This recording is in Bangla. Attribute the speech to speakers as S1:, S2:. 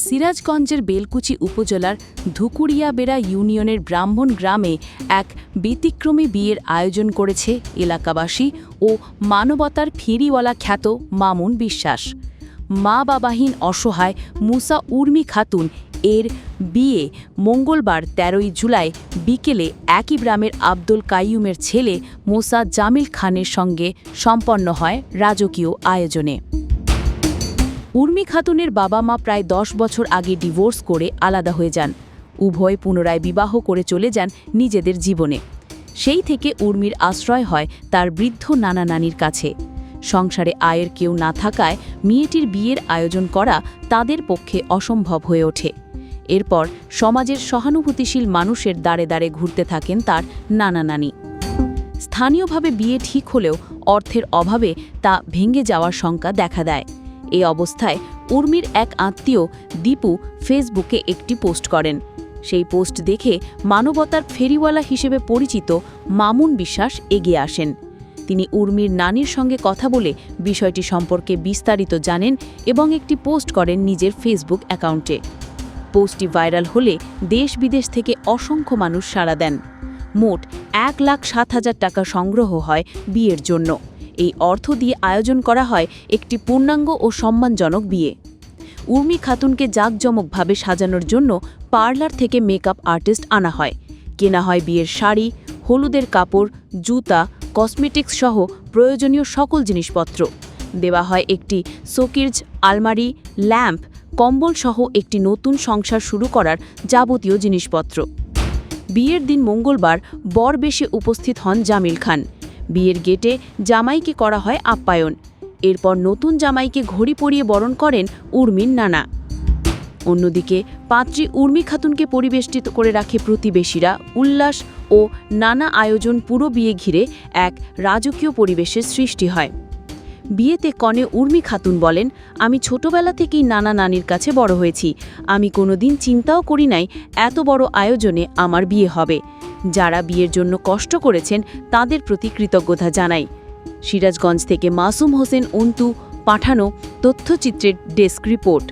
S1: সিরাজগঞ্জের বেলকুচি উপজেলার ধুকুরিয়াবেড়া ইউনিয়নের ব্রাহ্মণ গ্রামে এক ব্যতিক্রমী বিয়ের আয়োজন করেছে এলাকাবাসী ও মানবতার ফেরিওয়ালা খ্যাত মামুন বিশ্বাস। মা বাবাহীন অসহায় মুসা উর্মি খাতুন এর বিয়ে মঙ্গলবার ১৩ই জুলাই বিকেলে একই গ্রামের আব্দুল কাইয়ুমের ছেলে মোসা জামিল খানের সঙ্গে সম্পন্ন হয় রাজকীয় আয়োজনে। উর্মি খাতুনের বাবা মা প্রায় ১০ বছর আগে ডিভোর্স করে আলাদা হয়ে যান। উভয় পুনরায় বিবাহ করে চলে যান নিজেদের জীবনে। সেই থেকে উর্মির আশ্রয় হয় তার বৃদ্ধ নানা নানির কাছে। সংসারে আয়ের কেউ না থাকায় মেয়েটির বিয়ের আয়োজন করা তাদের পক্ষে অসম্ভব হয়ে ওঠে। এরপর সমাজের সহানুভূতিশীল মানুষের দ্বারে দ্বারে ঘুরতে থাকেন তার নানা নানি। স্থানীয়ভাবে বিয়ে ঠিক হলেও অর্থের অভাবে তা ভেঙে যাওয়ার শঙ্কা দেখা দেয়। এই অবস্থায় উর্মির এক আত্মীয় দীপু ফেসবুকে একটি পোস্ট করেন। সেই পোস্ট দেখে মানবতার ফেরিওয়ালা হিসেবে পরিচিত মামুন বিশ্বাস এগিয়ে আসেন। তিনি উর্মির নানির সঙ্গে কথা বলে বিষয়টি সম্পর্কে বিস্তারিত জানেন এবং একটি পোস্ট করেন নিজের ফেসবুক অ্যাকাউন্টে। পোস্টটি ভাইরাল হলে দেশ বিদেশ থেকে অসংখ্য মানুষ সাড়া দেন। মোট ১,৭,০০০ টাকা সংগ্রহ হয় বিয়ের জন্য। এই অর্থ দিয়ে আয়োজন করা হয় একটি পূর্ণাঙ্গ ও সম্মানজনক বিয়ে। উর্মি খাতুনকে জাঁকজমকভাবে সাজানোর জন্য পার্লার থেকে মেকআপ আর্টিস্ট আনা হয়। কেনা হয় বিয়ের শাড়ি, হলুদের কাপড়, জুতা, কসমেটিক্স সহ প্রয়োজনীয় সকল জিনিসপত্র। দেওয়া হয় একটি শোকেজ, আলমারি, ল্যাম্প, কম্বল সহ একটি নতুন সংসার শুরু করার যাবতীয় জিনিসপত্র। বিয়ের দিন মঙ্গলবার বরবেশে উপস্থিত হন জামিল খান। বিয়ের গেটে জামাইকে করা হয় আপ্যায়ন। এরপর নতুন জামাইকে ঘড়ি পরিয়ে বরণ করেন উর্মির নানা। অন্যদিকে পাত্রী উর্মি খাতুনকে পরিবেষ্টিত করে রাখে প্রতিবেশীরা। উল্লাস ও নানা আয়োজন পুরো বিয়ে ঘিরে এক রাজকীয় পরিবেশের সৃষ্টি হয়। বিয়েতে কনে উর্মি খাতুন বলেন, আমি ছোটবেলা থেকেই নানা নানির কাছে বড় হয়েছি। আমি কোনোদিন চিন্তাও করি নাই এত বড় আয়োজনে আমার বিয়ে হবে। যারা বিয়ের জন্য কষ্ট করেছেন তাদের প্রতি কৃতজ্ঞতা জানাই। সিরাজগঞ্জ থেকে মাসুম হোসেন অন্তু পাঠানো তথ্যচিত্রের ডেস্ক রিপোর্ট।